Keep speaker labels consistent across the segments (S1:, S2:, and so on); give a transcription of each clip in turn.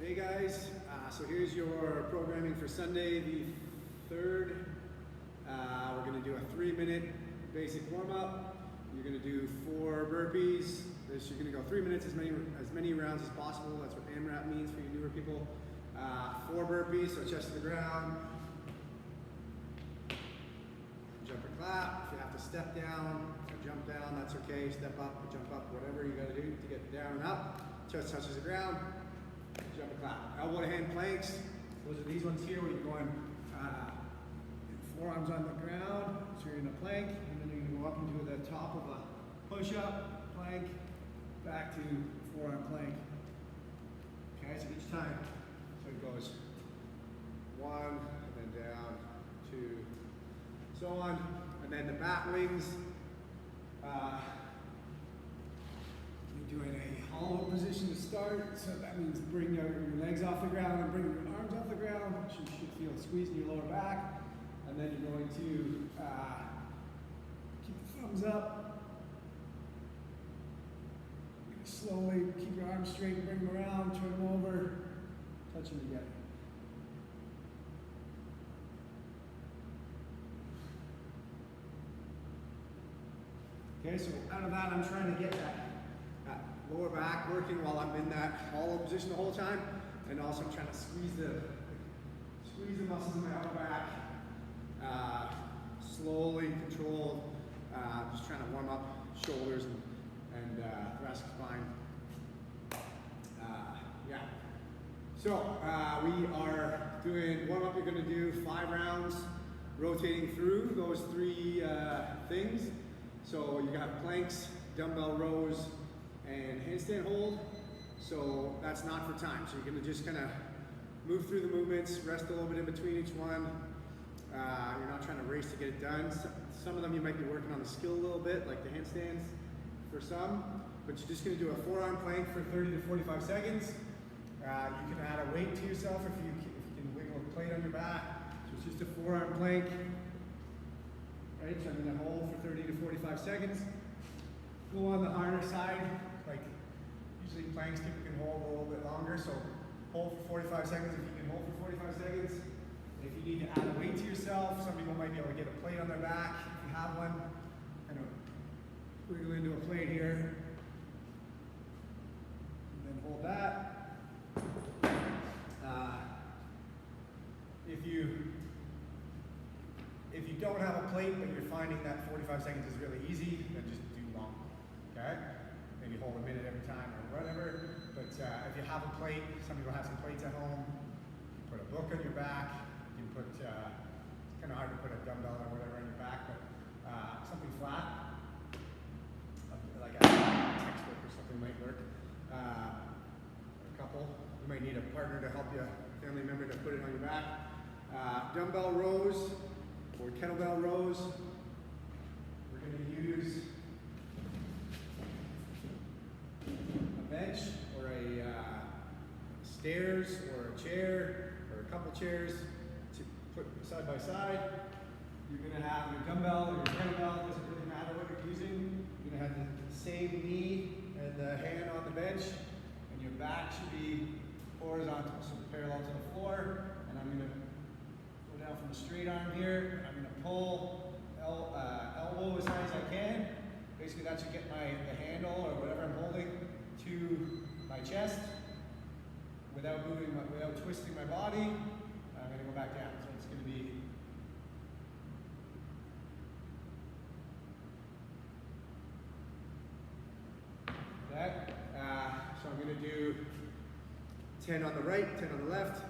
S1: Hey guys, so here's your programming for Sunday the 3rd. We're going to do a 3-minute basic warm-up. You're going to do 4 burpees. You're going to go 3 minutes, as many rounds as possible. That's what AMRAP means for you newer people. 4 burpees, so chest to the ground. Jump or clap. If you have to step down or jump down, that's okay. Step up or jump up, whatever you got to do to get down and up. Chest touches the ground. Jump and clap. Elbow to hand planks. Those are these ones here where you're going forearms on the ground. So you're in a plank, and then you're going to go up into the top of a push-up, plank, back to forearm plank. Okay, so each time. So it goes 1, and then down, 2, so on. And then the bat wings. You're doing a hollow position to start, so that means bring your legs off the ground and bring your arms off the ground. You should feel a squeeze in your lower back. And then you're going to keep the thumbs up. You're going to slowly keep your arms straight and bring them around, turn them over, touch them together. Okay, so out of that, I'm trying to get that lower back working while I'm in that hollow position the whole time, and also I'm trying to squeeze the muscles in my upper back. Slowly controlled, just trying to warm up shoulders and thoracic spine. Yeah. So we are doing warm up. You're going to do 5 rounds, rotating through those 3 things. So you got planks, dumbbell rows, and handstand hold. So that's not for time. So you're going to just kind of move through the movements, rest a little bit in between each one. You're not trying to race to get it done. Some of them you might be working on the skill a little bit, like the handstands for some, but you're just going to do a forearm plank for 30 to 45 seconds. You can add a weight to yourself if you can wiggle a plate on your back. So it's just a forearm plank. Right, so I'm going to hold for 30 to 45 seconds. Go on the harder side, like usually planks people can hold a little bit longer, so hold for 45 seconds if you can hold for 45 seconds. If you need to add a weight to yourself, some people might be able to get a plate on their back. If you have one, kind of wiggle into a plate here. And then hold that. If you don't have a plate, but you're finding that 45 seconds is really easy, then just do long, okay? Maybe hold a minute every time or whatever. But if you have a plate, some people have some plates at home. You can put a book on your back. You can put, it's kind of hard to put a dumbbell or whatever on your back, but something flat, like a textbook or something might work. A couple. You might need a partner to help you, family member to put it on your back. Dumbbell rows or kettlebell rows. We're going to use a bench or a stairs or a chair or a couple chairs to put side by side. You're going to have your dumbbell or your kettlebell, doesn't really matter what you're using. You're going to have the same knee and the hand on the bench, and your back should be horizontal, so parallel to the floor. And I'm going to go down from the straight arm here, and I'm going to pull elbow as high as I can. Basically that should get the handle or whatever I'm holding to my chest without twisting my body. I'm going to go back down, so it's going to be that. So I'm going to do 10 on the right, 10 on the left,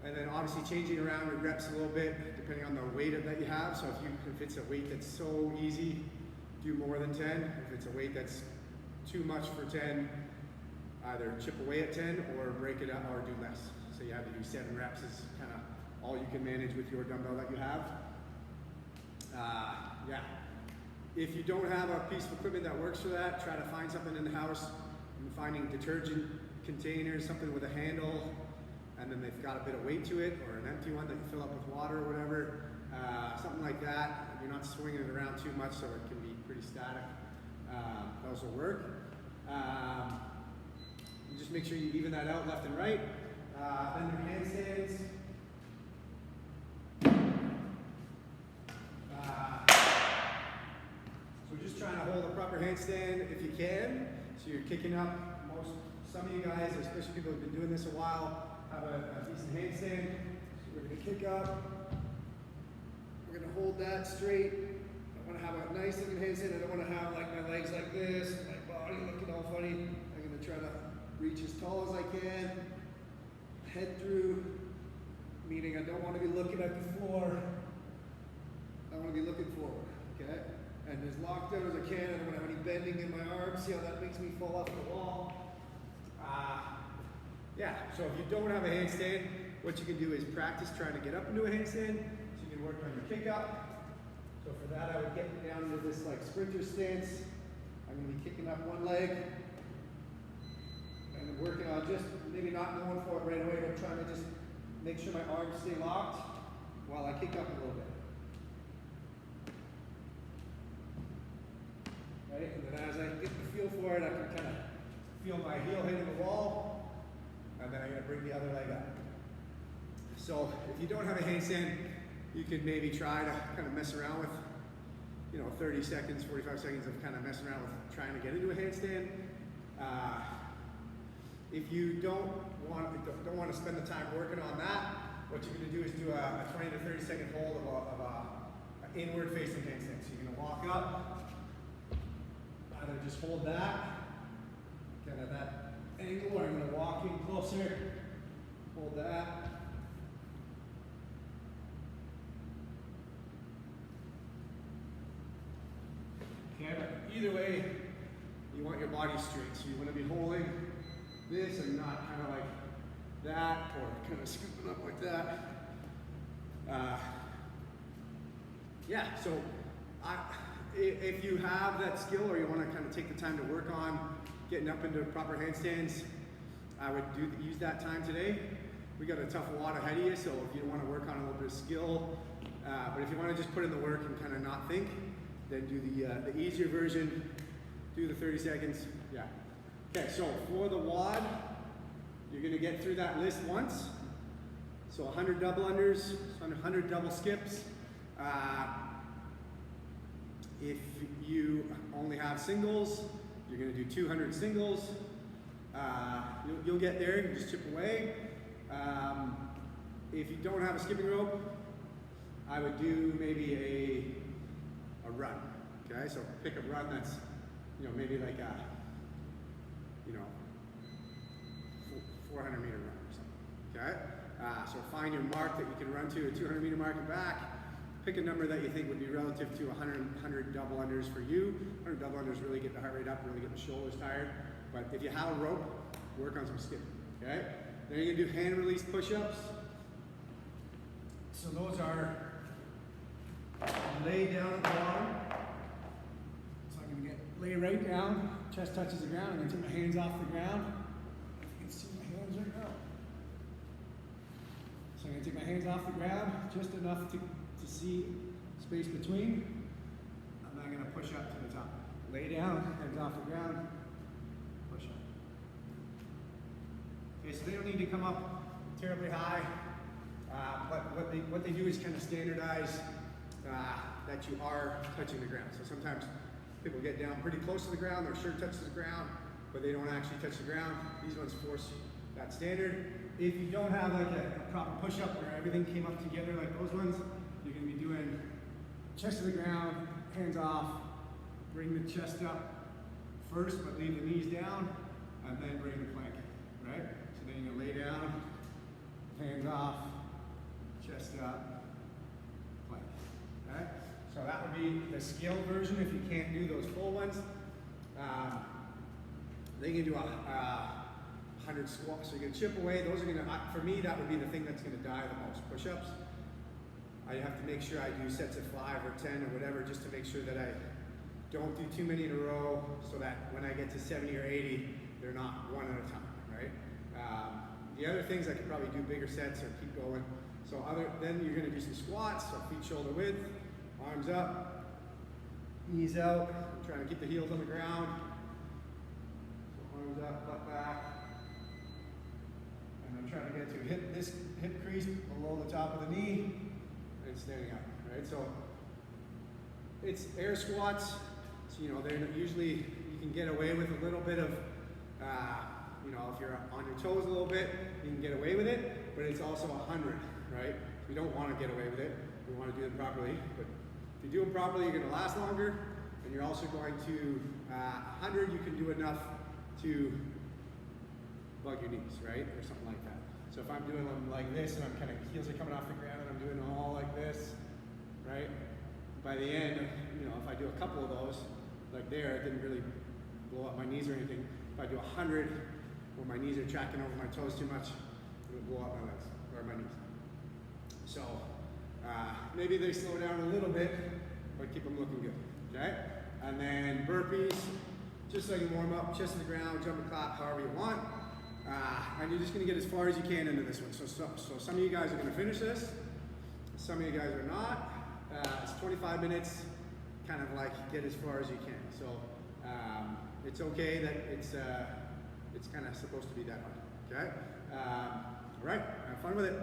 S1: and then obviously changing around with reps a little bit depending on the weight that you have. So if it's a weight that's so easy, do more than 10. If it's a weight that's too much for 10, either chip away at 10 or break it up or do less. So you have to do 7 reps is kind of all you can manage with your dumbbell that you have. Yeah. If you don't have a piece of equipment that works for that, try to find something in the house. I'm finding detergent containers, something with a handle, and then they've got a bit of weight to it, or an empty one that you fill up with water or whatever. Something like that. You're not swinging it around too much, so it can be pretty static. Those will work. Just make sure you even that out left and right. Then your handstands. So just trying to hold a proper handstand if you can. So you're kicking up. Some of you guys, especially people who've been doing this a while, have a decent handstand. So we're going to kick up. We're going to hold that straight. I want to have a nice looking handstand. I don't want to have like my legs like this, my body looking all funny. I'm going to try to reach as tall as I can. Head through, meaning I don't want to be looking at the floor. I want to be looking forward, okay? And as locked out as I can. I don't want to have any bending in my arms. See how that makes me fall off the wall? Yeah, so if you don't have a handstand, what you can do is practice trying to get up into a handstand. So you can work on your kick up. So for that, I would get down into this like sprinter stance. I'm going to be kicking up one leg. And working on just maybe not going for it right away, but trying to just make sure my arms stay locked while I kick up a little bit. Right? And then as I get the feel for it, I can kind of feel my heel hitting the wall. And then I'm going to bring the other leg up. So if you don't have a handstand, you can maybe try to kind of mess around with, 30 seconds, 45 seconds of kind of messing around with trying to get into a handstand. If you don't want to spend the time working on that, what you're going to do is do a 20 to 30 second hold of an inward facing handstand. So you're going to walk up, either just hold that, kind of that angle, or I'm going to walk in closer, hold that. Okay, but either way, you want your body straight. So you want to be holding this and not kind of like that, or kind of scooping up like that. Yeah, so if you have that skill, or you want to kind of take the time to work on getting up into proper handstands, I would use that time today. We got a tough wad ahead of you, so if you want to work on a little bit of skill, but if you want to just put in the work and kind of not think, then do the easier version, do the 30 seconds, yeah. Okay, so for the WOD, you're going to get through that list once. So 100 double unders, 100 double skips. If you only have singles, you're going to do 200 singles. You'll get there, you can just chip away. If you don't have a skipping rope, I would do maybe a run. Okay, so pick a run that's, maybe like a, 400 meter run or something. Okay, so find your mark that you can run to, a 200 meter mark and back. Pick a number that you think would be relative to 100 double unders for you. 100 double unders really get the heart rate up, really get the shoulders tired. But if you have a rope, work on some skipping. Okay, then you're gonna do hand release push-ups. So those are lay down at the bottom. So I'm gonna lay right down, chest touches the ground. I'm gonna take my hands off the ground. You can see my hands right now. So I'm gonna take my hands off the ground, just enough to see space between. I'm not gonna push up to the top. Lay down, hands off the ground, push up. Okay, so they don't need to come up terribly high, but what they do is kind of standardize that you are touching the ground. So sometimes people get down pretty close to the ground, their shirt touches the ground, but they don't actually touch the ground. These ones force that standard. If you don't have like a proper push-up where everything came up together like those ones, you're going to be doing chest to the ground, hands off, bring the chest up first, but leave the knees down, and then bring the plank, right? So then you're going to lay down, hands off, chest up, plank, okay? So that would be the scaled version if you can't do those full ones. Then you can do 100 squats, so you're going to chip away. Those are going to, for me, that would be the thing that's going to die the most, push-ups. I have to make sure I do sets of 5 or 10 or whatever, just to make sure that I don't do too many in a row, so that when I get to 70 or 80, they're not one at a time, right? The other things I could probably do bigger sets or keep going. So then you're going to do some squats, so feet shoulder width, arms up, knees out. I'm trying to keep the heels on the ground. So arms up, butt back. And I'm trying to get hit this hip crease below the top of the knee and standing up, right? So it's air squats. So, you know, they're usually, you can get away with a little bit of, you know, if you're on your toes a little bit, you can get away with it, but it's also 100, right? We don't want to get away with it. We want to do them properly, but if you do them properly, you're going to last longer, and you're also going to, 100, you can do enough to bug your knees, right? Or something like that. So if I'm doing them like this, and I'm kind of, heels are coming off the ground, and I'm doing them all like this, right? By the end, you know, if I do a couple of those, like there, it didn't really blow up my knees or anything. If I do 100, where my knees are tracking over my toes too much, it would blow up my legs, or my knees. So, maybe they slow down a little bit, but keep them looking good, okay? And then burpees, just so you warm up, chest to the ground, jump and clap, however you want. And you're just gonna get as far as you can into this one. So some of you guys are gonna finish this, some of you guys are not. It's 25 minutes, kind of like get as far as you can. So it's okay that it's kind of supposed to be that hard, okay? All right, have fun with it.